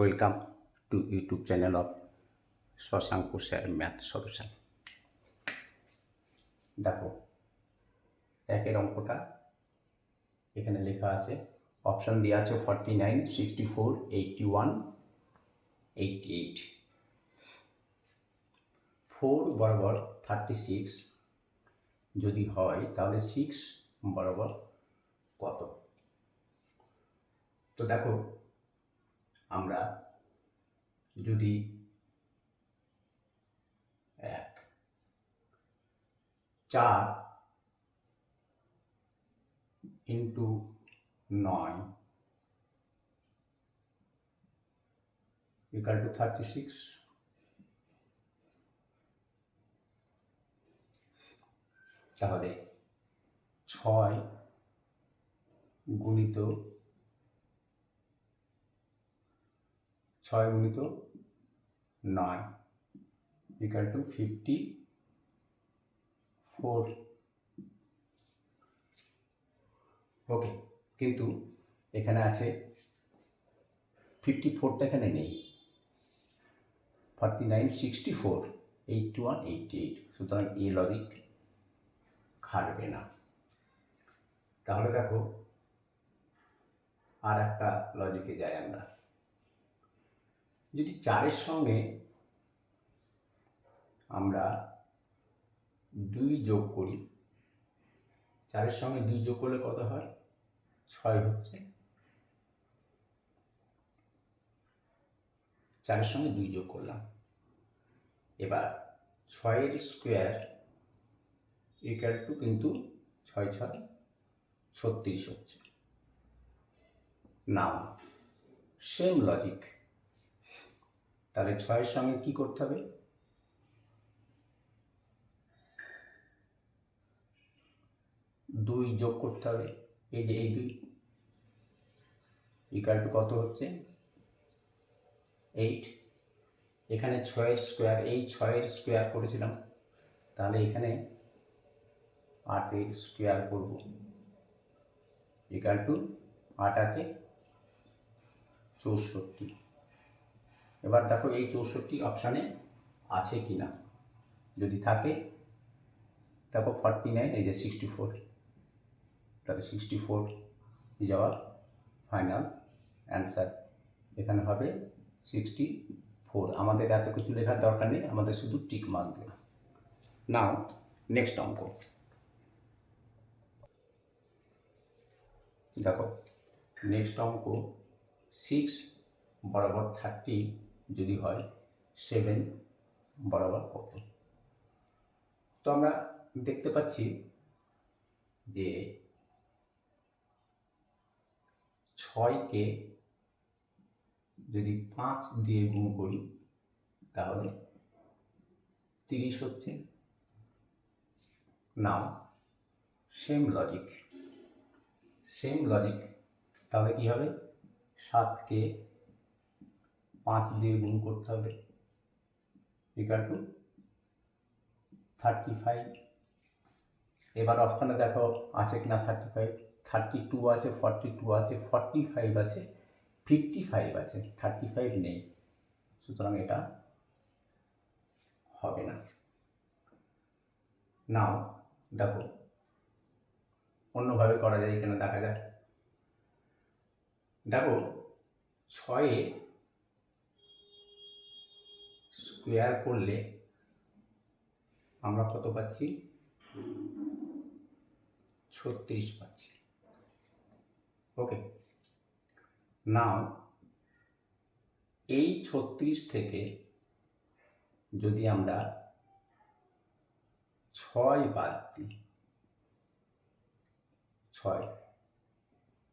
Welcome to YouTube channel of Shashanka sir math solution. দেখো, একের অঙ্কটা এখানে লেখা আছে, অপশান দেওয়া আছে 49, 64, 81, 88। 4 বরাবর 36 যদি হয় তাহলে 6 বরাবর কত? তো দেখো, আমরা যদি 4 ইন্টু 9 ইকুয়াল টু 36, তাহলে 6 গুণিত 9 ইকুয়াল টু 54। ওকে, কিন্তু এখানে আছে 54টা এখানে নেই, 49, 64, 81, 88, সুতরাং এই লজিক খাটবে না। তাহলে দেখো, আর একটা লজিকে যাই আমরা। যদি 4-এর সঙ্গে আমরা 2 যোগ করি, 4-এর সঙ্গে 2 যোগ করলে কত হয়? 6 হচ্ছে। 4-এর সঙ্গে 2 যোগ করলাম। এবার 6-এর স্কোয়ার ইকুয়াল টু কিন্তু 6 6 36 হচ্ছে। নাও সেম লজিক, তাহলে 6-এর সঙ্গে কি করতে হবে? 2 যোগ করতে হবে। এই যে এই 2 ইকুয়াল টু কত হচ্ছে? 8। এখানে 6-এর স্কোয়ার, এই 6-এর স্কোয়ার করেছিলাম, তাহলে এখানে 8-এর স্কোয়ার করব, ইকুয়াল টু 8 8 64। এবার দেখো এই 64 অপশানে আছে কি না। যদি থাকে, দেখো 49, এই যে 64, তাহলে 64 ইজ আওয়ার ফাইনাল অ্যান্সার। এখানে হবে 64। আমাদের এত কিছু লেখার দরকার নেই, আমাদের শুধু টিক মার্ক দেওয়া। নাও নেক্সট অঙ্ক দেখো, নেক্সট অঙ্ক 6 বরাবর 30 যদি হয় 7 বরাবর কত? তো আমরা দেখতে পাচ্ছি যে 6কে যদি 5 দিয়ে গুণ করি তাহলে 30 হচ্ছে। নাও সেম লজিক, তাহলে কি হবে? 7কে 5 দিয়ে গুণ করতে হবে, ইকুয়াল টু 35। এবার অপশানে দেখো আছে কিনা 35, 32 আছে, 42 আছে, 45 আছে, 55 আছে, 35 নেই, সুতরাং এটা হবে না। নাও দেখো, অন্যভাবে করা যায়, এখানে দেখা যায়। দেখো, 6-এ স্কোয়ার করলে আমরা কত পাচ্ছি? 36 পাচ্ছি। ওকে, নাও এই 36 থেকে যদি আমরা 6 বাদ দিই,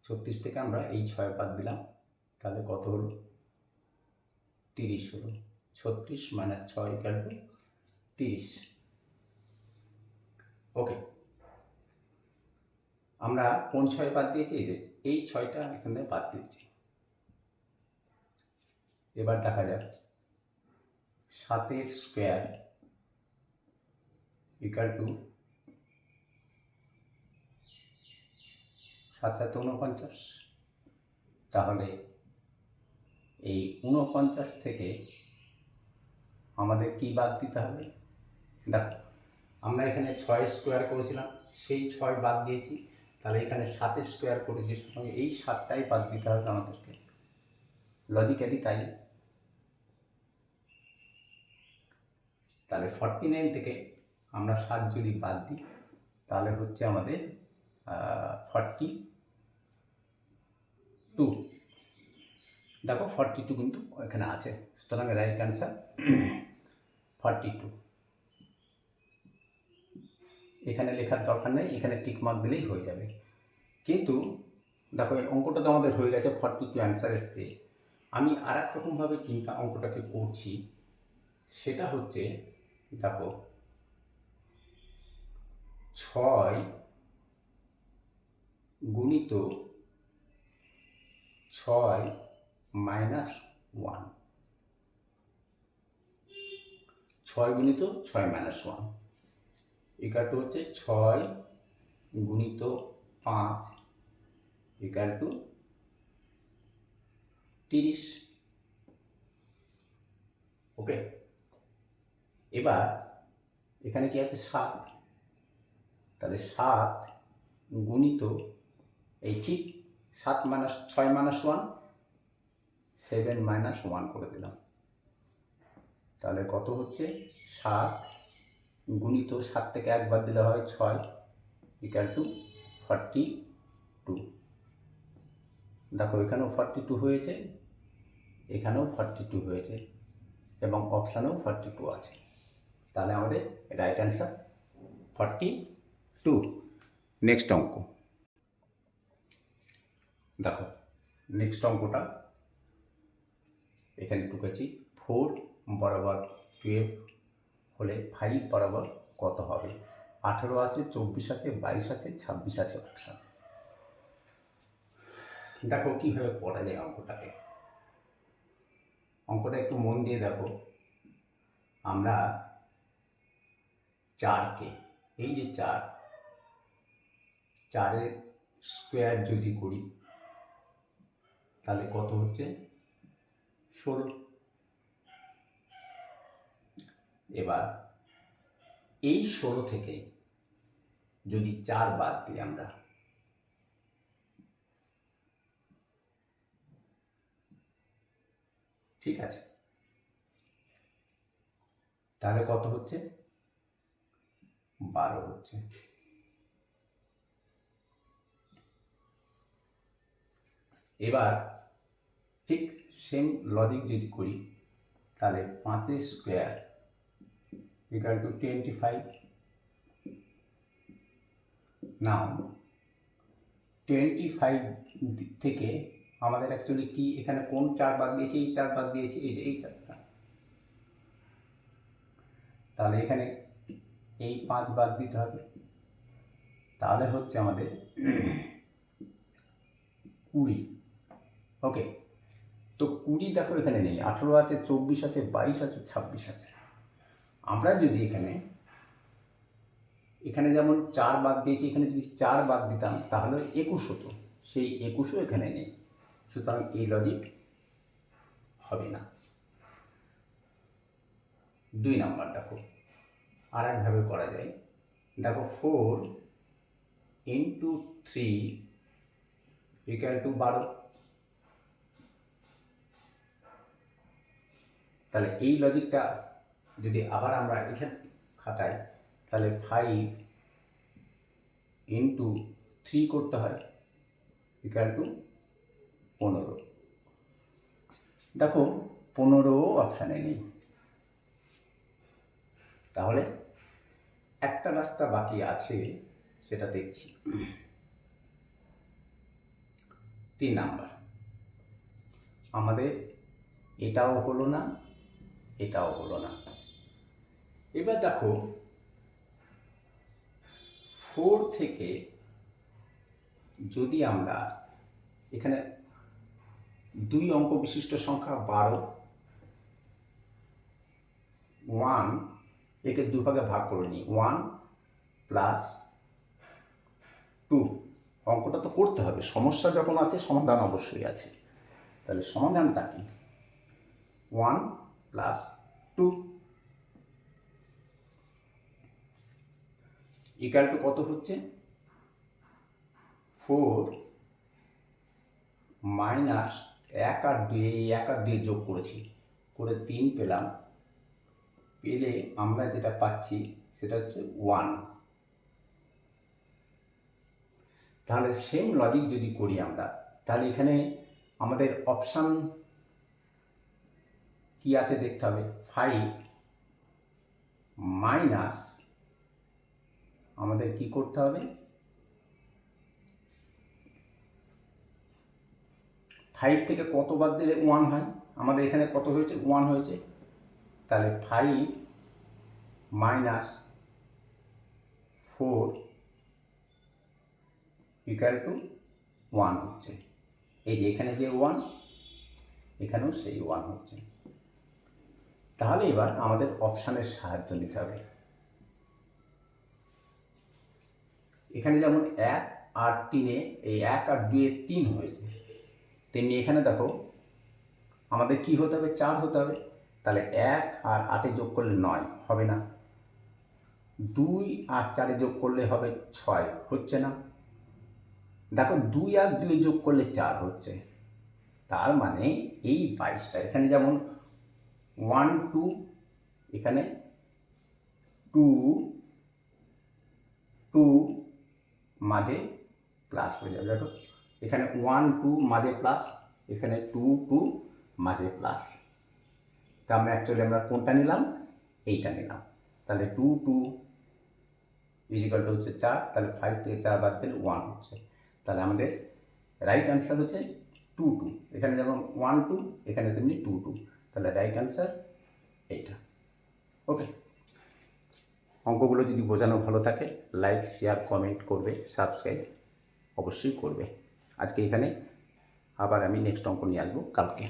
36 থেকে আমরা এই 6 বাদ দিলাম, তাহলে কত হলো? 30 হলো। 36 মাইনাস 6 ইকুয়াল টু 30। ওকে, আমরা কোন 6 বাদ দিয়েছি? এই 6টা এখান থেকে বাদ দিয়েছি। এবার দেখা যাক, 7-এর স্কোয়ার ইকুয়াল টু 7 7 49, তাহলে এই 49 থেকে আমাদের কি বাদ দিতে হবে? দেখো আমরা এখানে 6 স্কোয়ার করেছিলাম, সেই 6 বাদ দিয়েছি, তাহলে এখানে 7 স্কোয়ার করেছি, সুতরাং এই 7টাই বাদ দিতে হবে আমাদেরকে, লজিক্যালি তাই। তাহলে 49 থেকে আমরা 7 যদি বাদ দিই তাহলে হচ্ছে আমাদের 42। দেখো 42 কিন্তু এখানে আছে, সুতরাং রাইট অ্যান্সার 42। এখানে লেখার দরকার নেই, এখানে টিক মার্ক দিলেই হয়ে যাবে। কিন্তু দেখো এই অঙ্কটা তো আমাদের হয়ে গেছে, 42 অ্যান্সার এসছে। আমি আর এক রকমভাবে অঙ্কটাকে করছি, সেটা হচ্ছে দেখো 6 গুণিত 6 মাইনাস 1, 6 গুণিত 6 মাইনাস 1 ইকাল টু হচ্ছে 6 গুণিত 5 ইকাল টু 30। ওকে, এবার এখানে কি আছে 7, তাহলে 7 গুণিত এই ঠিক 7 মাইনাস 6 মাইনাস 1, 7 মাইনাস 1 করে দিলাম, তাহলে কত হচ্ছে 7 গুণিত 7 থেকে একবার দিলে হয় 6 ইকাল টু 42। দেখো এখানেও 42 হয়েছে, এখানেও 42 হয়েছে, এবং অপশানেও 42 আছে, তাহলে আমাদের রাইট অ্যান্সার 42। নেক্সট অঙ্ক দেখো, নেক্সট অঙ্কটা এখানে টুকেছি 4 বরাবর 12 হলে 5 বরাবর কত হবে? 18 আছে, 24 আছে, 22 আছে, 26 আছে অপশান। দেখো কীভাবে পড়া যায় অঙ্কটাকে, অঙ্কটা একটু মন দিয়ে দেখো। আমরা 4কে, এই যে 4-এর স্কোয়ার যদি করি তাহলে কত হচ্ছে 16। এবার এই 16 থেকে যদি 4 বাদ দিই আমরা, ঠিক আছে, তাহলে কত হচ্ছে 12 হচ্ছে। এবার ঠিক সেম লজিক যদি করি তাহলে 5 স্কোয়ার ইকুয়াল টু 25। নাও 25 থেকে আমাদের অ্যাকচুয়ালি কি এখানে কোন 4 বাদ দিয়েছি? এই 4 বাদ দিয়েছি, এই যে এই 4টা, তাহলে এখানে এই 5 বাদ দিতে হবে, তাহলে হচ্ছে আমাদের 20। ওকে, তো 20 দেখো এখানে নেই, 18 আছে, 24 আছে, 22 আছে, 26 আছে। আমরা যদি এখানে যেমন 4 বাদ দিয়েছি, এখানে যদি 4 বাদ দিতাম তাহলে 21 হতো, সেই 21ও এখানে নেই, সুতরাং এই লজিক হবে না। 2 নাম্বার দেখো আর একভাবে করা যায়, দেখো 4 ইন্টু 3 ইকুয়াল টু 12। তাহলে এই লজিকটা যদি আবার আমরা এখানে খাটাই তাহলে 5 ইন্টু 3 করতে হয় ইকুয়াল টু 15। দেখো 15 অপশানে নেই, তাহলে একটা রাস্তা বাকি আছে, সেটা দেখছি। 3 নাম্বার আমাদের এটাও হলো না, এটাও হলো না। এবার দেখো 4 থেকে যদি আমরা এখানে 2 অঙ্ক বিশিষ্ট সংখ্যা 12, 1 একে 2 ভাগে ভাগ করে নিই, 1 প্লাস 2, অঙ্কটা তো করতে হবে, সমস্যা যখন আছে সমাধান অবশ্যই আছে। তাহলে সমাধানটা কি? 1 প্লাস 2 ইকুয়াল টু কত হচ্ছে 4 মাইনাস 1 আর 2, এই 1 আর 2 যোগ করেছি, করে 3 পেলাম, পেলে আমরা যেটা পাচ্ছি সেটা হচ্ছে 1। তাহলে সেম লজিক যদি করি আমরা, তাহলে এখানে আমাদের অপশান কি আছে দেখতে হবে। 5 মাইনাস আমাদের কি করতে হবে, 5 থেকে কত বাদ দিলে 1 হয়, আমাদের এখানে কত হয়েছে 1 হয়েছে, তাহলে 5 মাইনাস 4 ইকুয়াল টু 1 হচ্ছে। এই যে এখানে যে 1, এখানেও সেই 1 হচ্ছে। তাহলে এবার আমাদের অপশানের সাহায্য নিতে হবে। এখানে যেমন 1 আর 3-এ, এই 1 আর 2-এ 3 হয়েছে, তেমনি এখানে দেখো আমাদের কি হতে হবে, 4 হতে হবে। তাহলে 1 আর 8-এ যোগ করলে 9 হবে না, 2 আর 4-এ যোগ করলে হবে 6, হচ্ছে না। দেখো 2 আর 2 যোগ করলে 4 হচ্ছে, তার মানে এই 22টা এখানে যেমন 1 2, এখানে 2 2 মাঝে প্লাস হয়ে যাবে। দেখো এখানে 1 2 মাঝে প্লাস, এখানে 2 2 মাঝে প্লাস। তা আমরা অ্যাকচুয়ালি আমরা কোনটা নিলাম, এইটা নিলাম। তাহলে 2 2 ইজিক্যাল টু হচ্ছে 4, তাহলে 5 থেকে 4 বাদ দিলে 1 হচ্ছে। তাহলে আমাদের রাইট অ্যান্সার হচ্ছে 2 2। এখানে যেমন 1 2, এখানে তেমনি 2 2, তাহলে রাইট অ্যান্সার এইটা। ওকে, অঙ্কগুলো যদি বোঝানো ভালো থাকে লাইক শেয়ার কমেন্ট করবে, সাবস্ক্রাইব অবশ্যই করবে। আজকে এখানে আবার আমি নেক্সট অঙ্ক নিয়ে আসবো কালকে।